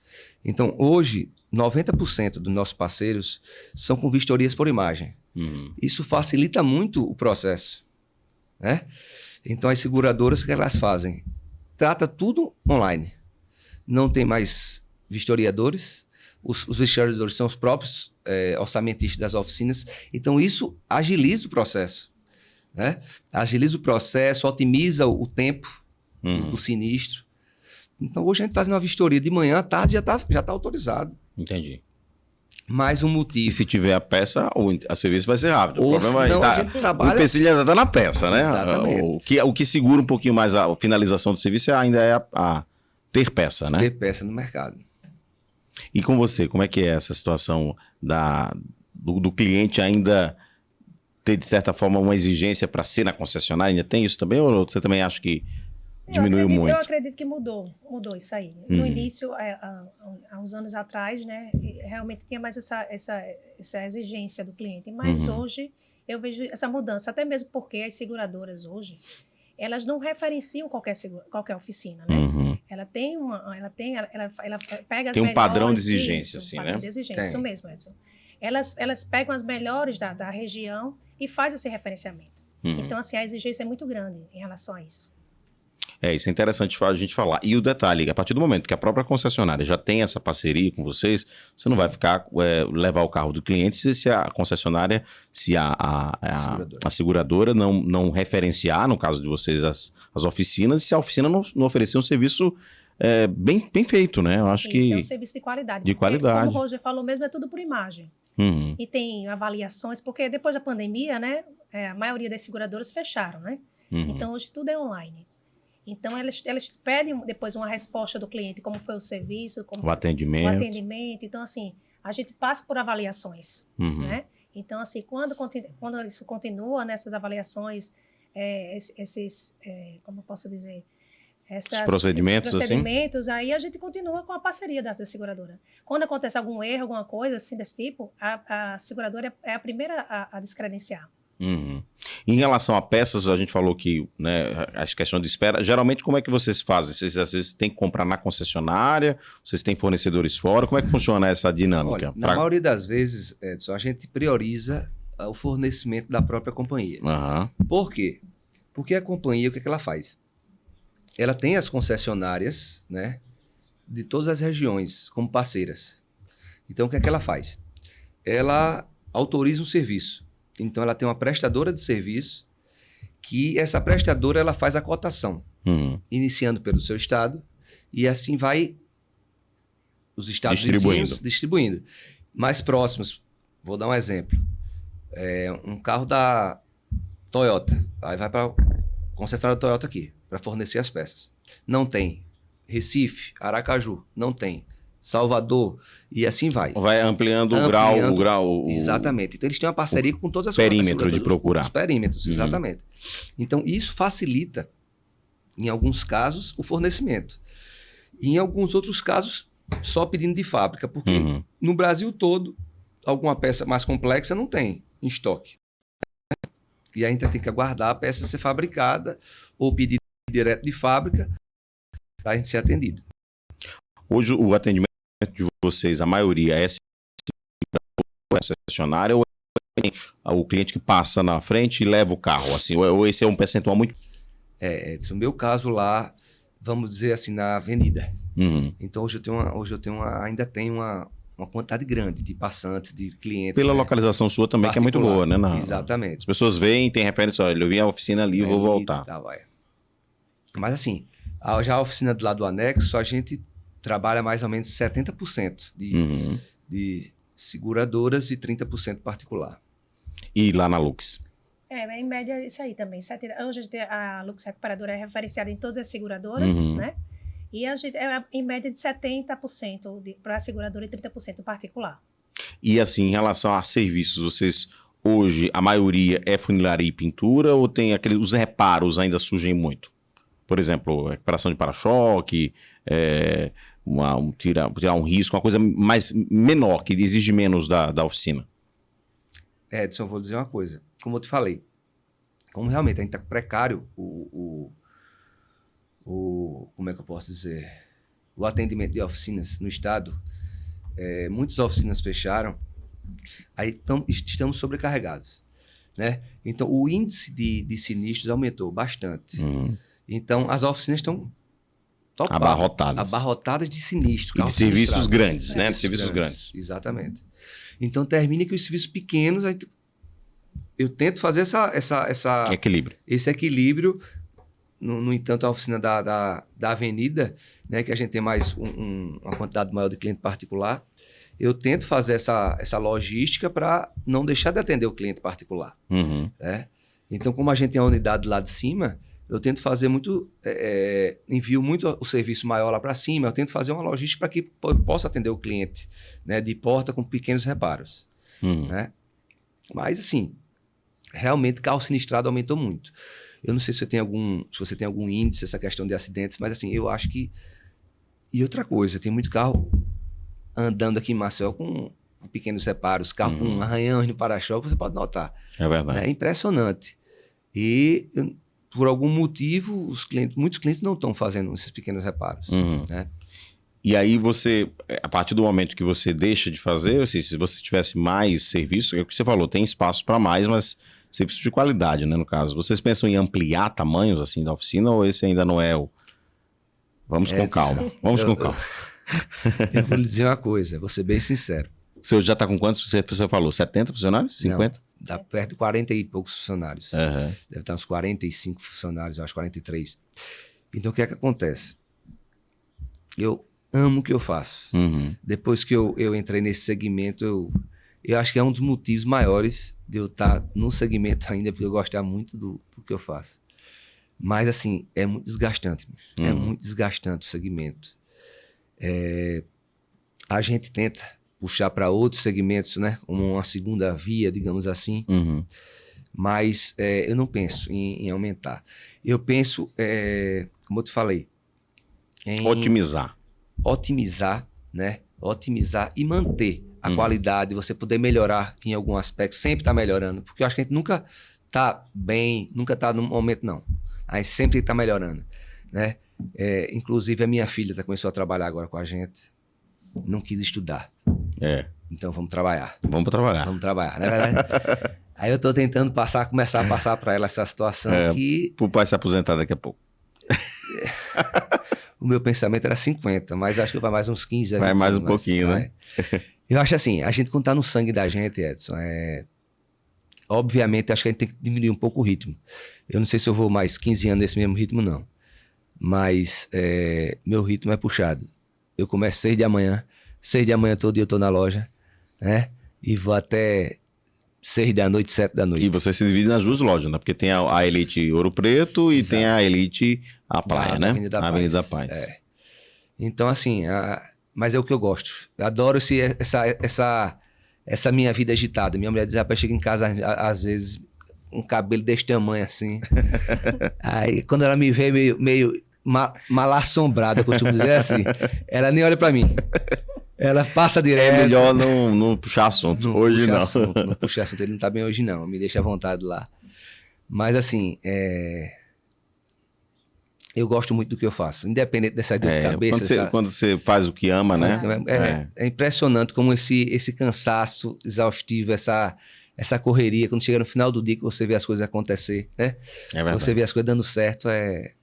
Então hoje, 90% dos nossos parceiros são com vistorias por imagem. Isso facilita muito o processo. Né? Então as seguradoras, o que elas fazem? Trata tudo online. Não tem mais vistoriadores. Os vistoriadores são os próprios orçamentistas das oficinas. Então, isso agiliza o processo. Né? Agiliza o processo, otimiza o tempo do sinistro. Então, hoje a gente faz uma vistoria de manhã, à tarde já tá autorizado. Entendi. Mais um motivo. E se tiver a peça, o serviço vai ser rápido. Ou o problema senão, a gente trabalha... O empecilho ainda está na peça, né? Exatamente. O que segura um pouquinho mais a finalização do serviço ainda é a ter peça, né? Ter peça no mercado. E com você, como é que é essa situação do cliente ainda ter, de certa forma, uma exigência para ser na concessionária? Ainda tem isso também? Ou você também acha que diminuiu muito? Eu acredito que mudou isso aí. No início, há uns anos atrás, né, realmente tinha mais essa exigência do cliente. Mas hoje eu vejo essa mudança, até mesmo porque as seguradoras hoje, elas não referenciam qualquer oficina, né? Ela pega as tem um melhores, padrão de exigência, assim, padrão né? de exigência, isso mesmo, Edson. Elas pegam as melhores da região e fazem esse referenciamento. Então, assim, a exigência é muito grande em relação a isso. Isso é interessante a gente falar. E o detalhe, a partir do momento que a própria concessionária já tem essa parceria com vocês, você não vai ficar levar o carro do cliente se a concessionária, se a seguradora não referenciar, no caso de vocês, as oficinas, e se a oficina não oferecer um serviço bem feito, né? Eu acho que é um serviço de qualidade. De qualidade. Como o Roger falou mesmo, é tudo por imagem. E tem avaliações, porque depois da pandemia, né, a maioria das seguradoras fecharam, né? Então, hoje tudo é online. Então, elas pedem depois uma resposta do cliente, como foi o serviço, como o atendimento. Então, assim, a gente passa por avaliações, né? Então, assim, quando isso continua nessas avaliações, como eu posso dizer? Esses procedimentos, aí a gente continua com a parceria da seguradora. Quando acontece algum erro, alguma coisa assim desse tipo, a seguradora é a primeira a descredenciar. Em relação a peças, a gente falou que, né, as questões de espera, geralmente como é que vocês fazem? Vocês às vezes têm que comprar na concessionária, vocês têm fornecedores fora, como é que funciona essa dinâmica? Olha, na maioria das vezes, Edson, a gente prioriza o fornecimento da própria companhia. Por quê? Porque a companhia, o que é que ela faz? Ela tem as concessionárias, né, de todas as regiões como parceiras. Então, o que é que ela faz? Ela autoriza um serviço. Então, ela tem uma prestadora de serviço que essa prestadora ela faz a cotação. iniciando pelo seu estado, e assim vai os estados vizinhos distribuindo. Mais próximos, vou dar um exemplo. Um carro da Toyota, aí vai para a concessionária da Toyota aqui, para fornecer as peças. Não tem. Recife, Aracaju, não tem. Salvador, e assim vai. Vai ampliando o grau. Exatamente. Então, eles têm uma parceria com todas as perímetro de procurar. Os perímetros, exatamente. Então, isso facilita, em alguns casos, o fornecimento. E em alguns outros casos, só pedindo de fábrica, porque no Brasil todo, alguma peça mais complexa não tem em estoque. E a gente tem que aguardar a peça ser fabricada ou pedir direto de fábrica para a gente ser atendido. Hoje, o atendimento de vocês, a maioria é concessionária ou é o cliente que passa na frente e leva o carro? Assim, ou esse é um percentual muito... No meu caso lá, vamos dizer assim, na avenida. Então, hoje eu tenho ainda tenho uma quantidade grande de passantes, de clientes. Pela localização sua também, que é muito boa, né? Exatamente. As pessoas veem, tem referência, olha, eu vi a oficina ali, eu vou voltar. Mas assim, já a oficina do lado do anexo, a gente trabalha mais ou menos 70% de seguradoras e 30% particular. E lá na Lux? Em média, isso aí também. Hoje a Lux Recuperadora é referenciada em todas as seguradoras, né? E a gente em média de 70% para a seguradora e 30% particular. E assim, em relação a serviços, vocês hoje, a maioria é funilaria e pintura ou tem os reparos ainda surgem muito? Por exemplo, recuperação de para-choque, tirar um risco, uma coisa mais menor, que exige menos da oficina. Edson, eu vou dizer uma coisa. Como eu te falei, como realmente a gente está precário, como é que eu posso dizer? O atendimento de oficinas no estado, muitas oficinas fecharam, aí estamos sobrecarregados, né? Então, o índice de sinistros aumentou bastante. Então, as oficinas estão abarrotadas de sinistros. E de serviços grandes, né? De serviços grandes. Exatamente. Então, termina que os serviços pequenos, aí eu tento fazer esse equilíbrio. No entanto, a oficina da avenida, né, que a gente tem mais uma quantidade maior de cliente particular, eu tento fazer essa logística para não deixar de atender o cliente particular. Né? Então, como a gente tem a unidade lá de cima, eu tento fazer envio muito o serviço maior lá para cima, eu tento fazer uma logística para que eu possa atender o cliente, né, de porta com pequenos reparos. Né? Mas, assim, realmente carro sinistrado aumentou muito. Eu não sei se você tem algum índice, essa questão de acidentes, mas assim, eu acho que... E outra coisa, tem muito carro andando aqui em Maceió com pequenos reparos, carro com arranhões no para-choque, você pode notar. É verdade. É impressionante. E, por algum motivo, muitos clientes não estão fazendo esses pequenos reparos. Né? E aí você, a partir do momento que você deixa de fazer, assim, se você tivesse mais serviço, é o que você falou, tem espaço para mais, mas... serviço de qualidade, né, no caso. Vocês pensam em ampliar tamanhos, assim, da oficina ou esse ainda não é o... Vamos com calma. Eu vou lhe dizer uma coisa, vou ser bem sincero. O senhor já está com quantos, você falou, 70 funcionários? 50? Não, dá perto de 40 e poucos funcionários. Deve estar uns 45 funcionários, eu acho, 43. Então, o que é que acontece? Eu amo o que eu faço. Depois que eu entrei nesse segmento, eu acho que é um dos motivos maiores de eu estar no segmento ainda, porque eu gosto muito do que eu faço. Mas, assim, é muito desgastante. É muito desgastante o segmento. A gente tenta puxar para outros segmentos, né? Como uma segunda via, digamos assim. Mas eu não penso em aumentar. Eu penso, como eu te falei, em... Otimizar, né? Otimizar e manter a qualidade, você poder melhorar em algum aspecto, sempre está melhorando, porque eu acho que a gente nunca está bem, nunca está num momento, não. A gente sempre está melhorando, né? Inclusive, a minha filha começou a trabalhar agora com a gente, não quis estudar. Então, vamos trabalhar. Vamos trabalhar, não é verdade? Aí eu estou tentando começar a passar para ela essa situação que... Para o pai se aposentar daqui a pouco. O meu pensamento era 50, mas acho que vai mais uns 15 anos. Vai mais um pouquinho, né? Eu acho assim, a gente quando tá no sangue da gente, Edson, obviamente acho que a gente tem que diminuir um pouco o ritmo. Eu não sei se eu vou mais 15 anos nesse mesmo ritmo, não. mas meu ritmo é puxado. Eu começo 6 da manhã, 6 da manhã todo dia eu tô na loja, né? E vou até 6 da noite, 7 da noite. E você se divide nas duas lojas, né? Porque tem a Elite Ouro Preto e Exato. tem a Elite a Praia, né? Avenida A Avenida Paz. É. Então, assim, mas é o que eu gosto. Eu adoro essa minha vida agitada. Minha mulher diz, rapaz, chega em casa às vezes um cabelo desse tamanho assim. Aí, quando ela me vê meio mal assombrada, eu costumo dizer assim, ela nem olha pra mim. Ela passa direto. É melhor não puxar assunto. Hoje não. Não puxa assunto, ele não tá bem hoje não. Me deixa à vontade lá. Mas assim, eu gosto muito do que eu faço. Independente dessa dor de cabeça. Quando você faz o que ama, né? É impressionante como esse cansaço exaustivo, essa correria, quando chega no final do dia que você vê as coisas acontecer, né? É verdade. Você vê as coisas dando certo, é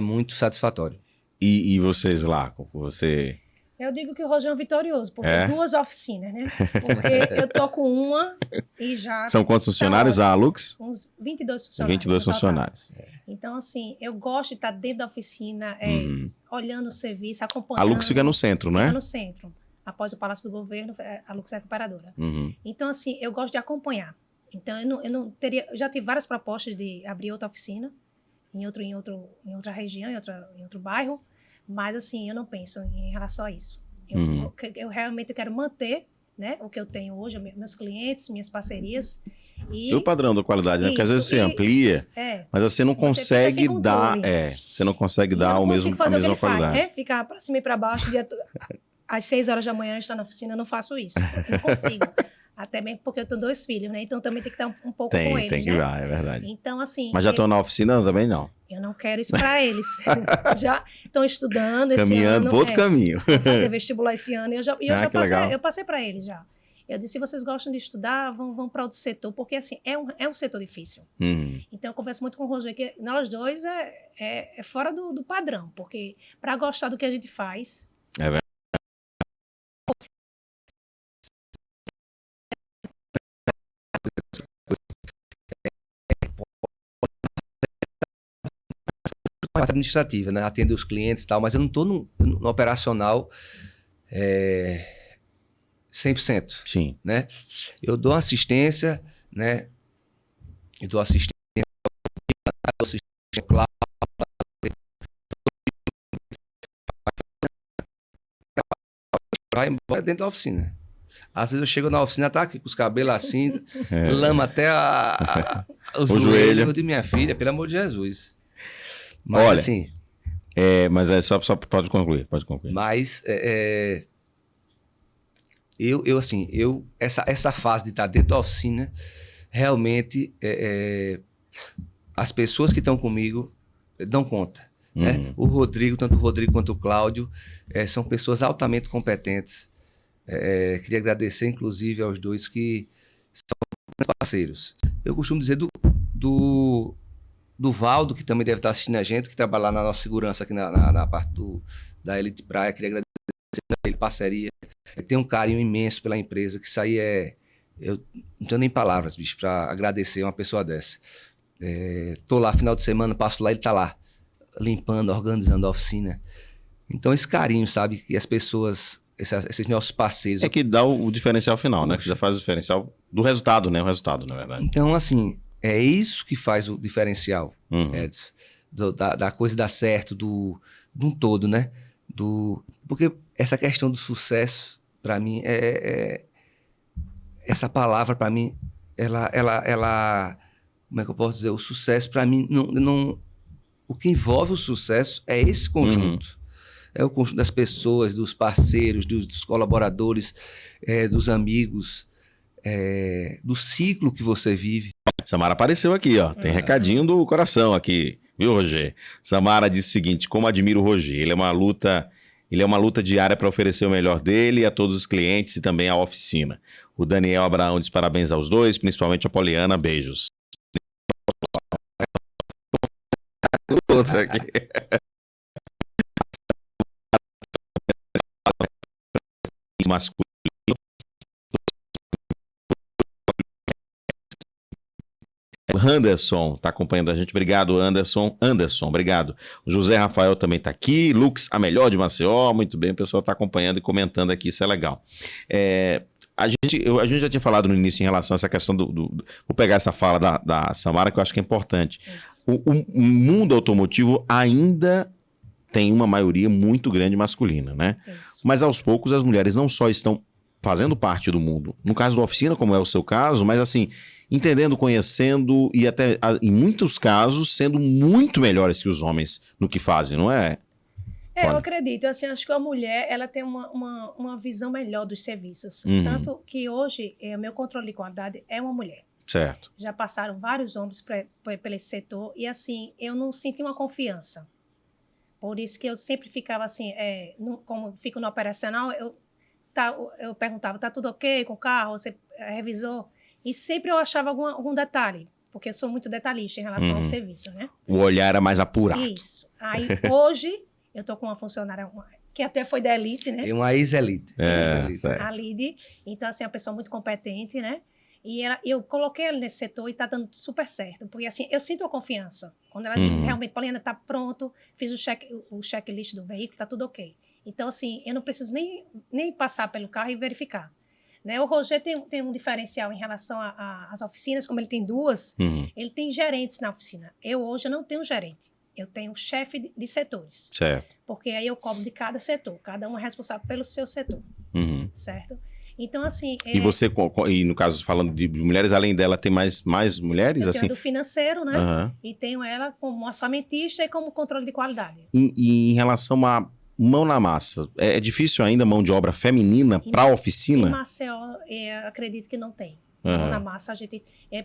muito satisfatório. E vocês lá, você... Eu digo que o Rogério é um vitorioso, porque 2 oficinas, né? Porque eu tô com uma e já... São quantos funcionários a Lux? Uns 22 funcionários. 22 funcionários. Então, assim, eu gosto de estar dentro da oficina, olhando o serviço, acompanhando. A Lux fica no centro, né? Fica no centro. Após o Palácio do Governo, a Lux é recuperadora. Então, assim, eu gosto de acompanhar. Então, eu não teria... Eu já tive várias propostas de abrir outra oficina em outra região, em outro bairro. Mas, assim, eu não penso em relação a isso. Eu realmente quero manter, né, o que eu tenho hoje, meus clientes, minhas parcerias. E o padrão da qualidade, né? Porque às vezes você amplia, mas você não consegue dar... você não consegue dar a mesma qualidade. Faz, né? Ficar para cima e para baixo, às 6 horas da manhã, estar na oficina, eu não faço isso. Eu não consigo. Até mesmo porque eu tenho 2 filhos, né? Então também tem que estar um pouco com eles, Tem que ir, é verdade. Então, assim... Mas já estão na oficina também, não? Eu não quero isso para eles. Já estão estudando esse Caminhando ano. Por outro caminho. Vou fazer vestibular esse ano. Eu passei para eles já. Eu disse, se vocês gostam de estudar, vão para outro setor, porque assim, é um setor difícil. Então eu converso muito com o Rogério, que nós dois é fora do padrão, porque para gostar do que a gente faz... É verdade. Administrativa, né? Atender os clientes e tal, mas eu não estou no operacional 100%. Sim. Né? Eu dou assistência, né? Eu dou assistência claro, vai embora dentro da oficina. Às vezes eu chego na oficina, tá aqui com os cabelos assim, lama até o joelho de minha filha, pelo amor de Jesus. Mas, olha, assim... mas só pode concluir. Mas essa fase de estar dentro da oficina, realmente as pessoas que estão comigo dão conta. Né? O Rodrigo, tanto o Rodrigo quanto o Cláudio, são pessoas altamente competentes. Queria agradecer, inclusive, aos dois que são parceiros. Eu costumo dizer do Valdo, que também deve estar assistindo a gente, que trabalha lá na nossa segurança aqui na parte da Elite Praia. Queria agradecer a ele, parceria. Tem um carinho imenso pela empresa, que isso aí eu não tenho nem palavras, bicho, para agradecer uma pessoa dessa. Tô lá, final de semana, passo lá, ele tá lá, limpando, organizando a oficina. Então, esse carinho, sabe, que as pessoas, esses nossos parceiros... que dá o diferencial final, né? Que já faz o diferencial do resultado, né? O resultado, na verdade. Então, assim... É isso que faz o diferencial, Edson, da coisa dar certo, de um todo, né? Porque essa questão do sucesso, para mim, essa palavra, para mim, ela... Como é que eu posso dizer? O sucesso, para mim, não... O que envolve o sucesso é esse conjunto. É o conjunto das pessoas, dos parceiros, dos colaboradores, dos amigos, do ciclo que você vive. Samara apareceu aqui, ó. Tem recadinho do coração aqui, viu, Roger? Samara disse o seguinte: como admiro o Roger, ele é uma luta diária para oferecer o melhor dele a todos os clientes e também à oficina. O Daniel Abraão diz parabéns aos dois, principalmente a Poliana, beijos. Outro aqui. Masculino. Anderson está acompanhando a gente. Obrigado, Anderson. Anderson, obrigado. O José Rafael também está aqui. Lux, a melhor de Maceió. Muito bem, o pessoal está acompanhando e comentando aqui. Isso é legal. A gente já tinha falado no início em relação a essa questão vou pegar essa fala da Samara, que eu acho que é importante. O mundo automotivo ainda tem uma maioria muito grande masculina, né? Isso. Mas aos poucos as mulheres não só estão fazendo parte do mundo, no caso da oficina, como é o seu caso, mas assim, entendendo, conhecendo e até, em muitos casos, sendo muito melhores que os homens no que fazem, não é? Eu acredito. Assim, acho que a mulher ela tem uma visão melhor dos serviços. Tanto que hoje, o meu controle de qualidade é uma mulher. Certo. Já passaram vários homens por esse setor e, assim, eu não senti uma confiança. Por isso que eu sempre ficava assim, como fico no operacional, eu perguntava, tá tudo ok com o carro? Você revisou? E sempre eu achava algum detalhe, porque eu sou muito detalhista em relação ao serviço, né? O olhar era mais apurado. Isso. Aí, hoje, eu tô com uma funcionária que até foi da Elite, né? E uma ex-elite. Certo. A Lide. Então, assim, é uma pessoa muito competente, né? E eu coloquei ela nesse setor e tá dando super certo. Porque, assim, eu sinto a confiança. Quando ela diz, realmente, Pauliana, tá pronto, fiz o checklist do veículo, tá tudo ok. Então, assim, eu não preciso nem passar pelo carro e verificar. Né? O Roger tem um diferencial em relação às oficinas, como ele tem duas, ele tem gerentes na oficina. Hoje eu não tenho gerente. Eu tenho chefe de setores. Certo. Porque aí eu cobro de cada setor. Cada um é responsável pelo seu setor. Certo? Então, assim... E você, e no caso, falando de mulheres, além dela, tem mais mulheres? Eu assim? tenho do financeiro, né? E tenho ela como orçamentista e como controle de qualidade. E em relação a mão na massa, é difícil ainda mão de obra feminina para a oficina? Em Maceió, acredito que não tem. Mão na massa a gente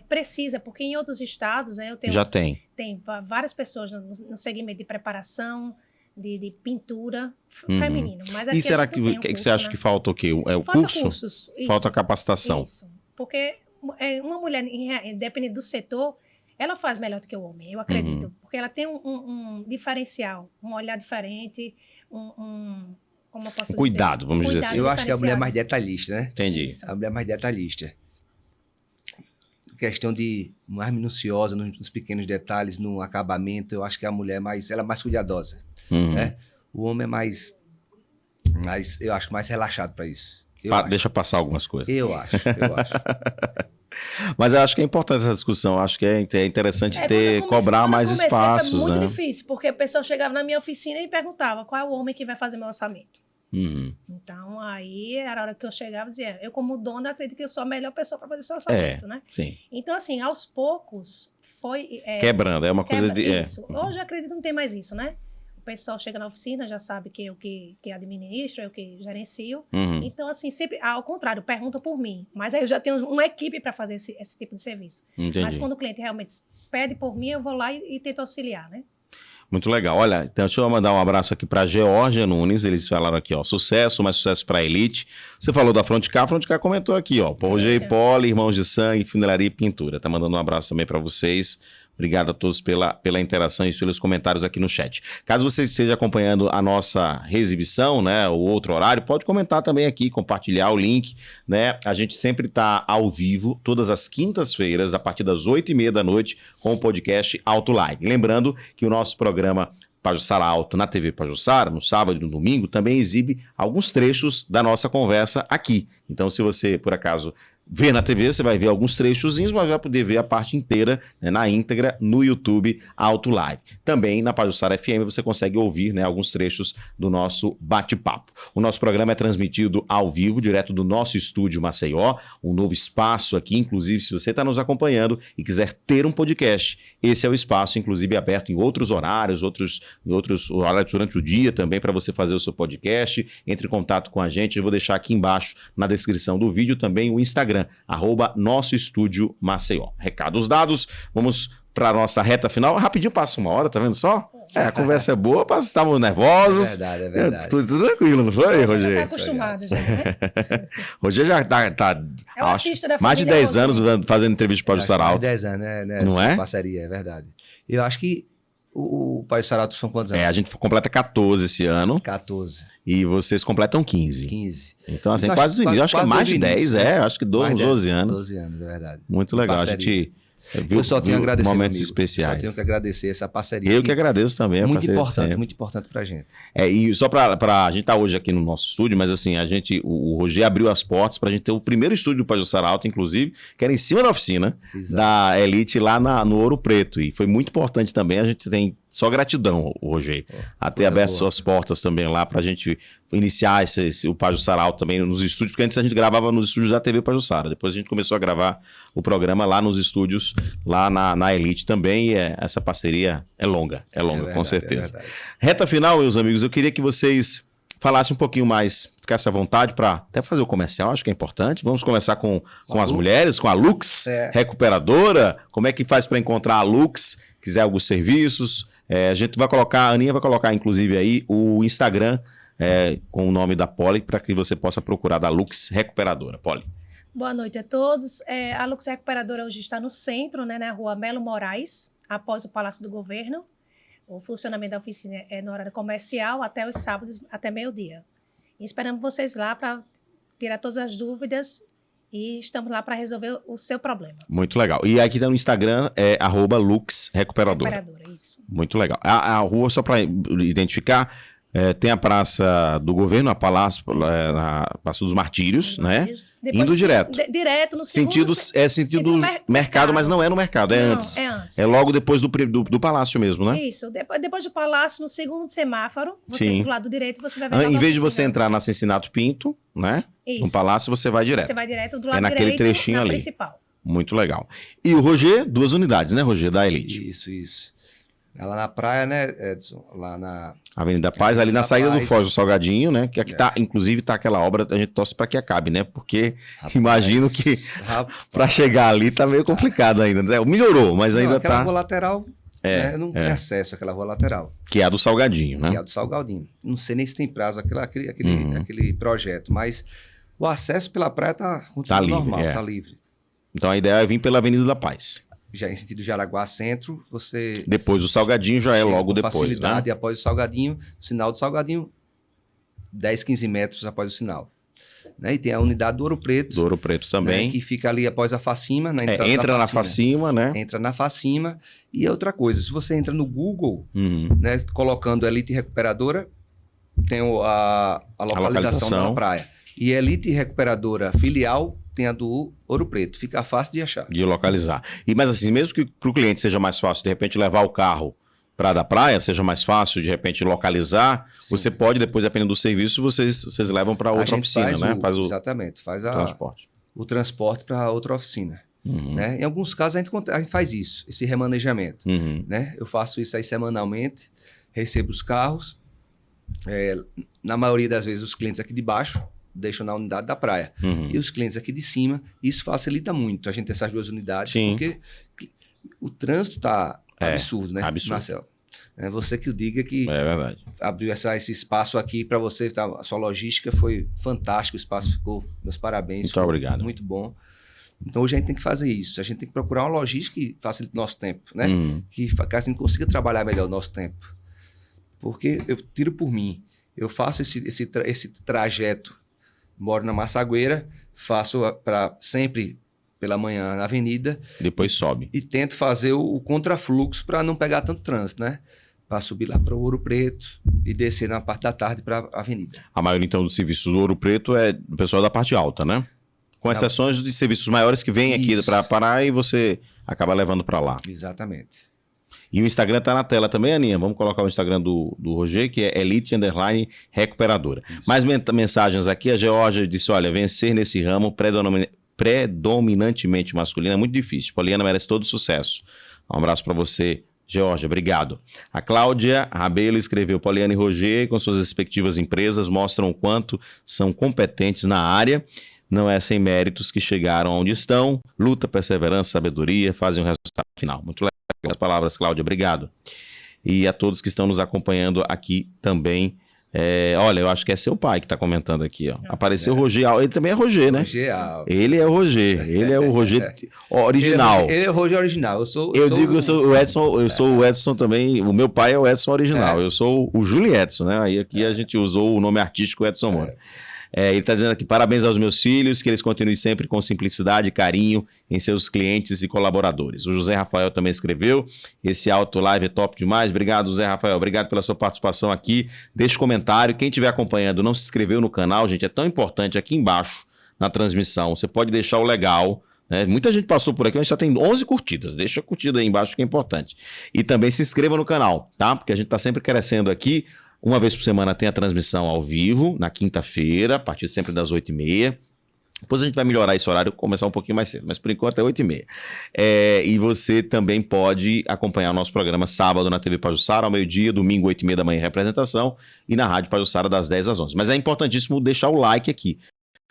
precisa, porque em outros estados, né, eu tenho... Já tem. Tem várias pessoas no segmento de preparação, de pintura feminino. Mas aqui E será a gente não tem que você acha que falta o quê? É o falta curso? Cursos, Falta capacitação. Isso. Porque uma mulher, independente do setor, ela faz melhor do que o homem, eu acredito. Porque ela tem um diferencial, um olhar diferente, como eu posso cuidado, dizer? vamos dizer assim. Eu acho que a mulher é mais detalhista, né? Entendi. Isso. A mulher é mais detalhista. Questão de mais minuciosa nos pequenos detalhes, no acabamento, eu acho que a mulher ela é mais cuidadosa, né? O homem é mais, eu acho, mais relaxado para isso. Deixa passar algumas coisas. Eu acho. Mas eu acho que é importante essa discussão. Eu acho que é interessante cobrar mais espaços, foi muito né? difícil, porque a pessoa chegava na minha oficina e perguntava qual é o homem que vai fazer meu orçamento. Então, aí era a hora que eu chegava e dizia, eu como dona acredito que eu sou a melhor pessoa para fazer seu orçamento, né? Sim. Então, assim, aos poucos foi... quebrando, é uma coisa de... Isso. Hoje eu acredito que não tem mais isso, né? O pessoal chega na oficina, já sabe que eu que administro, eu que gerencio. Então, assim, sempre, ao contrário, pergunta por mim. Mas aí eu já tenho uma equipe para fazer esse tipo de serviço. Entendi. Mas quando o cliente realmente pede por mim, eu vou lá e tento auxiliar, né? Muito legal. Olha, então deixa eu mandar um abraço aqui para Georgia Nunes. Eles falaram aqui, ó, sucesso, mais sucesso para a Elite. Você falou da Fronticar, a Fronticar comentou aqui, ó, Roger e Poli, Irmãos de Sangue, Funilaria e Pintura. Tá mandando um abraço também para vocês. Obrigado a todos pela interação e pelos comentários aqui no chat. Caso você esteja acompanhando a nossa reexibição, né, o outro horário, pode comentar também aqui, compartilhar o link, né? A gente sempre está ao vivo, todas as quintas-feiras, a partir das 8h30 da noite, com o podcast Auto Live. Lembrando que o nosso programa Pajuçara Auto na TV Pajuçara, no sábado e no domingo, também exibe alguns trechos da nossa conversa aqui. Então, se você, por acaso, vê na TV, você vai ver alguns trechozinhos, mas vai poder ver a parte inteira, né, na íntegra, no YouTube Auto Live. Também na Pajuçara FM você consegue ouvir, né, alguns trechos do nosso bate-papo. O nosso programa é transmitido ao vivo, direto do nosso estúdio Maceió, um novo espaço aqui, inclusive se você está nos acompanhando e quiser ter um podcast, esse é o espaço, inclusive aberto em outros horários, em outros horários durante o dia também para você fazer o seu podcast. Entre em contato com a gente, eu vou deixar aqui embaixo na descrição do vídeo também o Instagram, @Nosso Estúdio Maceió. Recados dados, vamos para a nossa reta final. Rapidinho passa uma hora, tá vendo só? A conversa é boa, estávamos nervosos. É verdade. Tudo tranquilo, não foi, Roger? Já tá acostumado, já, né? Roger já tá É um artista da mais de família 10 anos fazendo entrevista para o Pajuçara Mais Auto. de 10 anos, né? Não é? Parceria, é verdade. Eu acho que o Pajuçara Auto são quantos anos? A gente completa 14 esse ano. 14. E vocês completam 15. 15. Então, assim, Então, quase do início. Acho que é mais de 10, início, né? acho que 12 anos. 12 anos, é verdade. Muito legal. A gente Eu só tenho a agradecer, momentos meu amigo. especiais. Só tenho que agradecer essa parceria. Eu que agradeço também. Muito importante pra gente. E só a gente tá hoje aqui no nosso estúdio, mas assim, o Roger abriu as portas pra gente ter o primeiro estúdio do Pajuçara Alto, inclusive, que era em cima da oficina da Elite lá no Ouro Preto. E foi muito importante também, a gente tem só gratidão, Roger, a ter aberto suas portas também lá pra gente iniciar o Pajuçara Alto também nos estúdios, porque antes a gente gravava nos estúdios da TV Pajuçara, depois a gente começou a gravar o programa lá nos estúdios, lá na Elite também, e essa parceria é longa, verdade, com certeza. Reta final, meus amigos, eu queria que vocês falassem um pouquinho mais, ficasse à vontade para até fazer o comercial, acho que é importante. Vamos começar com as mulheres, com a Lux, recuperadora. Como é que faz para encontrar a Lux? Quiser alguns serviços, a gente vai colocar, a Aninha vai colocar inclusive aí o Instagram com o nome da Poli, para que você possa procurar da Lux Recuperadora. Poli. Boa noite a todos. A Lux Recuperadora hoje está no centro, né, na rua Melo Moraes, após o Palácio do Governo. O funcionamento da oficina é no horário comercial até os sábados, até meio-dia. E esperamos vocês lá para tirar todas as dúvidas e estamos lá para resolver o seu problema. Muito legal. E aqui no Instagram é @LuxRecuperadora. Recuperadora, isso. Muito legal. A rua, só para identificar, tem a Praça do Governo, a Palácio, na Praça dos Martírios, né? Indo direto. Direto no sentido mercado, mas não é no mercado, é antes. É antes. É logo depois do Palácio mesmo, né? Isso. Depois do Palácio, no segundo semáforo, você do lado direito, você vai ver. Em vez de você entrar na Cincinato Pinto, né? Isso. No Palácio, você vai direto. Você vai direto do lado direito, naquele trechinho ali. Principal. Muito legal. E o Roger, 2 unidades, né, Roger, da Elite? Isso. Lá na praia, né, Edson? Lá na Avenida Paz, ali na saída do Foz do Salgadinho, né? Que aqui tá, inclusive, tá aquela obra, a gente torce para que acabe, né? Porque imagino que para chegar ali tá meio complicado ainda. Né? Melhorou, mas ainda tá. Aquela rua lateral, não tem acesso àquela rua lateral. Que é a do Salgadinho, né? Que é a do Salgadinho. Não sei nem se tem prazo aquele projeto, mas o acesso pela praia continua normal, tá livre. Então a ideia é vir pela Avenida da Paz. Já em sentido Jaraguá Centro, você... Depois o Salgadinho já é logo depois, facilidade, né? Após o Salgadinho, o sinal do Salgadinho, 10, 15 metros após o sinal. Né? E tem a unidade do Ouro Preto. Do Ouro Preto também. Né? Que fica ali após a Facima. Na entrada entra na Facima, né? Entra na Facima. E outra coisa, se você entra no Google, né, colocando Elite Recuperadora, tem a localização da praia. E Elite Recuperadora filial tem a do Ouro Preto. Fica fácil de achar. De localizar. Mas assim, mesmo que para o cliente seja mais fácil, de repente, levar o carro para da praia, seja mais fácil, de repente, localizar, você pode, depois, dependendo do serviço, vocês levam para outra oficina, né? Exatamente. Faz o transporte para outra oficina. Né? Em alguns casos, a gente faz isso, esse remanejamento. Né? Eu faço isso aí semanalmente, recebo os carros. Na maioria das vezes, os clientes aqui de baixo deixam na unidade da praia. E os clientes aqui de cima, isso facilita muito a gente ter essas 2 unidades, porque o trânsito está absurdo, né, absurdo. Marcelo? É você que o diga que abriu esse espaço aqui para você, a sua logística foi fantástica, o espaço ficou, meus parabéns. Muito obrigado. Muito bom. Então hoje a gente tem que fazer isso, a gente tem que procurar uma logística que facilite o nosso tempo, né? Que a gente consiga trabalhar melhor o nosso tempo. Porque eu tiro por mim, eu faço esse trajeto. Moro na Massagueira, faço sempre pela manhã na avenida. Depois sobe. E tento fazer o contrafluxo para não pegar tanto trânsito, né? Para subir lá para o Ouro Preto e descer na parte da tarde para a avenida. A maioria, então, dos serviços do Ouro Preto é do pessoal da parte alta, né? Com exceções de serviços maiores que vêm aqui para parar e você acaba levando para lá. Exatamente. E o Instagram tá na tela também, Aninha. Vamos colocar o Instagram do Roger, que é Elite_Recuperadora. Isso. Mais mensagens aqui. A Georgia disse, olha, vencer nesse ramo predominantemente masculino é muito difícil. Poliana merece todo sucesso. Um abraço para você, Georgia. Obrigado. A Cláudia Rabelo escreveu, Poliana e Roger, com suas respectivas empresas, mostram o quanto são competentes na área. Não é sem méritos que chegaram onde estão. Luta, perseverança, sabedoria, fazem o resultado final. Muito legal as palavras, Cláudia. Obrigado. E a todos que estão nos acompanhando aqui também Olha, eu acho que é seu pai que tá comentando aqui, ó. Apareceu o Roger Alves. Ele também é Roger, né? Roger Alves. Ele é o Roger. Ele é o Roger original. Ele é o Roger original. Eu sou o Edson, eu sou o Edson também. O meu pai é o Edson original. Eu sou o Júlio Edson, né? Aí aqui a gente usou o nome artístico Edson Moura. Ele está dizendo aqui, parabéns aos meus filhos, que eles continuem sempre com simplicidade e carinho em seus clientes e colaboradores. O José Rafael também escreveu, esse Auto Live é top demais. Obrigado, José Rafael, obrigado pela sua participação aqui. Deixe comentário, quem estiver acompanhando, não se inscreveu no canal, gente, é tão importante aqui embaixo na transmissão, você pode deixar o legal, né? Muita gente passou por aqui, a gente só tem 11 curtidas, deixa a curtida aí embaixo que é importante. E também se inscreva no canal, tá? Porque a gente está sempre crescendo aqui. Uma vez por semana tem a transmissão ao vivo, na quinta-feira, a partir sempre das 8h30. Depois a gente vai melhorar esse horário, começar um pouquinho mais cedo, mas por enquanto é 8h30. E você também pode acompanhar o nosso programa sábado na TV Pajuçara, ao meio-dia, domingo, 8h30 da manhã, representação, e na Rádio Pajuçara, das 10 às 11. Mas é importantíssimo deixar o like aqui.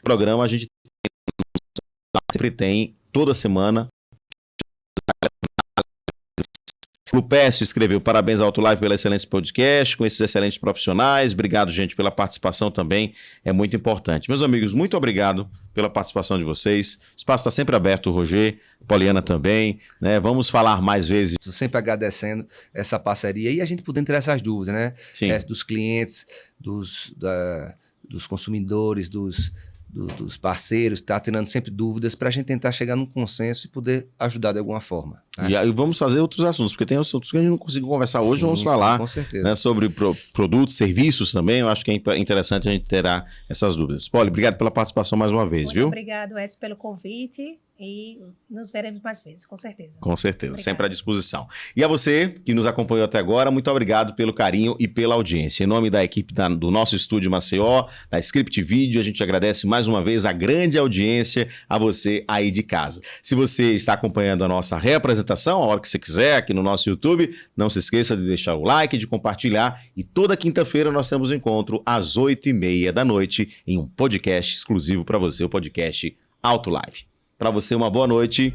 O programa a gente sempre tem, toda semana. Lupécio escreveu, parabéns ao Auto Live pelo excelente podcast, com esses excelentes profissionais. Obrigado, gente, pela participação também, é muito importante. Meus amigos, muito obrigado pela participação de vocês. O espaço está sempre aberto, Roger, Poliana também, né? Vamos falar mais vezes. Sempre agradecendo essa parceria e a gente podendo tirar essas dúvidas, né? Sim. Dos clientes, dos consumidores, dos parceiros, tá tirando sempre dúvidas para a gente tentar chegar num consenso e poder ajudar de alguma forma. Né? E aí vamos fazer outros assuntos, porque tem assuntos que a gente não conseguiu conversar hoje, vamos falar, com certeza, né, sobre produtos, serviços também. Eu acho que é interessante a gente ter essas dúvidas. Poli, obrigado pela participação mais uma vez, Muito viu? Obrigado, Edson, pelo convite e nos veremos mais vezes, com certeza. Com certeza, Obrigada. sempre à disposição. E a você que nos acompanhou até agora, muito obrigado pelo carinho e pela audiência. Em nome da equipe do nosso estúdio Maceió, da Script Video, a gente agradece mais uma vez a grande audiência a você aí de casa. Se você está acompanhando a nossa reapresentação, a hora que você quiser, aqui no nosso YouTube, não se esqueça de deixar o like, de compartilhar. E toda quinta-feira nós temos encontro às 8h30 da noite em um podcast exclusivo para você, o podcast Auto Live. Para você, uma boa noite